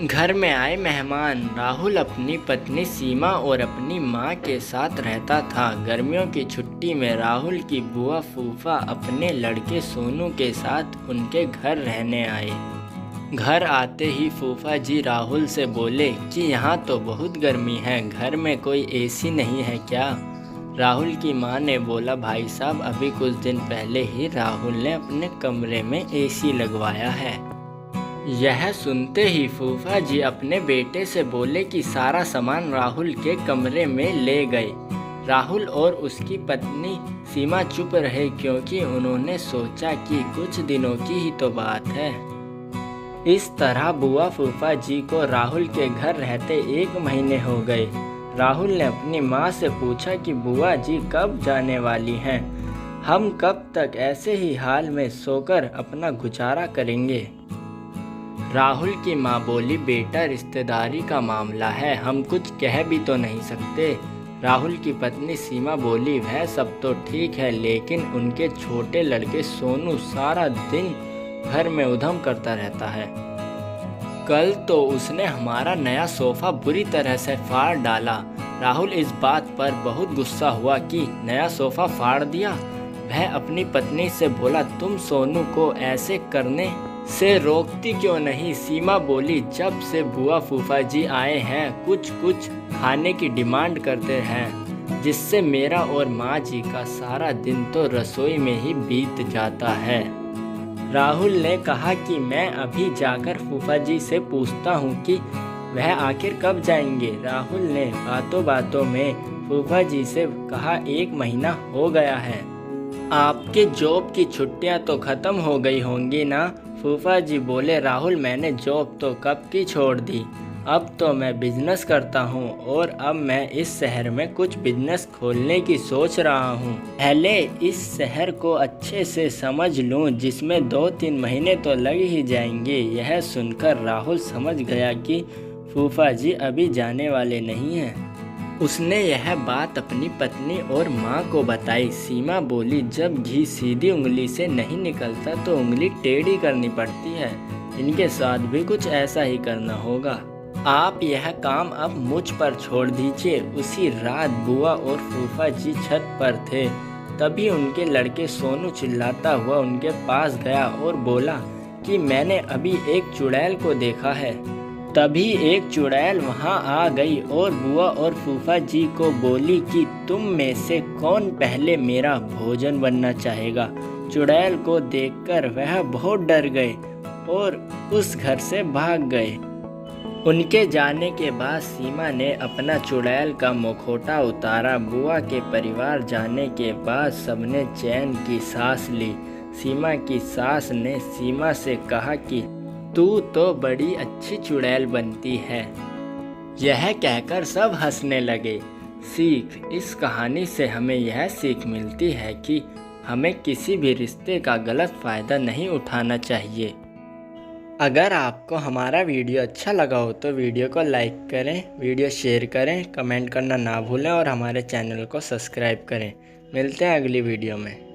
घर में आए मेहमान। राहुल अपनी पत्नी सीमा और अपनी माँ के साथ रहता था। गर्मियों की छुट्टी में राहुल की बुआ फूफा अपने लड़के सोनू के साथ उनके घर रहने आए। घर आते ही फूफा जी राहुल से बोले कि यहाँ तो बहुत गर्मी है, घर में कोई एसी नहीं है क्या? राहुल की माँ ने बोला, भाई साहब अभी कुछ दिन पहले ही राहुल ने अपने कमरे में एसी लगवाया है। यह सुनते ही फूफा जी अपने बेटे से बोले कि सारा सामान राहुल के कमरे में ले गए। राहुल और उसकी पत्नी सीमा चुप रहे क्योंकि उन्होंने सोचा कि कुछ दिनों की ही तो बात है। इस तरह बुआ फूफा जी को राहुल के घर रहते 1 महीने हो गए। राहुल ने अपनी माँ से पूछा कि बुआ जी कब जाने वाली हैं? हम कब तक ऐसे ही हाल में सोकर अपना गुजारा करेंगे? राहुल की माँ बोली, बेटा रिश्तेदारी का मामला है, हम कुछ कह भी तो नहीं सकते। राहुल की पत्नी सीमा बोली, वह सब तो ठीक है, लेकिन उनके छोटे लड़के सोनू सारा दिन घर में उधम करता रहता है। कल तो उसने हमारा नया सोफ़ा बुरी तरह से फाड़ डाला। राहुल इस बात पर बहुत गुस्सा हुआ कि नया सोफ़ा फाड़ दिया। वह अपनी पत्नी से बोला, तुम सोनू को ऐसे करने से रोकती क्यों नहीं? सीमा बोली, जब से बुआ फूफा जी आए हैं कुछ कुछ खाने की डिमांड करते हैं, जिससे मेरा और माँ जी का सारा दिन तो रसोई में ही बीत जाता है। राहुल ने कहा कि मैं अभी जाकर फूफा जी से पूछता हूँ कि वह आखिर कब जाएंगे। राहुल ने बातों बातों में फूफा जी से कहा, 1 महीना हो गया है, आपके जॉब की छुट्टियाँ तो ख़त्म हो गई होंगी ना? फूफा जी बोले, राहुल मैंने जॉब तो कब की छोड़ दी, अब तो मैं बिजनेस करता हूँ और अब मैं इस शहर में कुछ बिजनेस खोलने की सोच रहा हूँ। पहले इस शहर को अच्छे से समझ लूँ, जिसमें 2-3 महीने तो लग ही जाएंगे। यह सुनकर राहुल समझ गया कि फूफा जी अभी जाने वाले नहीं हैं। उसने यह बात अपनी पत्नी और माँ को बताई। सीमा बोली, जब घी सीधी उंगली से नहीं निकलता तो उंगली टेढ़ी करनी पड़ती है, इनके साथ भी कुछ ऐसा ही करना होगा। आप यह काम अब मुझ पर छोड़ दीजिए। उसी रात बुआ और फूफा जी छत पर थे, तभी उनके लड़के सोनू चिल्लाता हुआ उनके पास गया और बोला कि मैंने अभी एक चुड़ैल को देखा है। तभी एक चुड़ैल वहां आ गई और बुआ और फूफा जी को बोली कि तुम में से कौन पहले मेरा भोजन बनना चाहेगा। चुड़ैल को देखकर वह बहुत डर गए और उस घर से भाग गए। उनके जाने के बाद सीमा ने अपना चुड़ैल का मुखौटा उतारा। बुआ के परिवार जाने के बाद सबने चैन की सांस ली। सीमा की सास ने सीमा से कहा कि तू तो बड़ी अच्छी चुड़ैल बनती है। यह कहकर सब हंसने लगे। सीख, इस कहानी से हमें यह सीख मिलती है कि हमें किसी भी रिश्ते का गलत फ़ायदा नहीं उठाना चाहिए। अगर आपको हमारा वीडियो अच्छा लगा हो तो वीडियो को लाइक करें, वीडियो शेयर करें, कमेंट करना ना भूलें और हमारे चैनल को सब्सक्राइब करें। मिलते हैं अगली वीडियो में।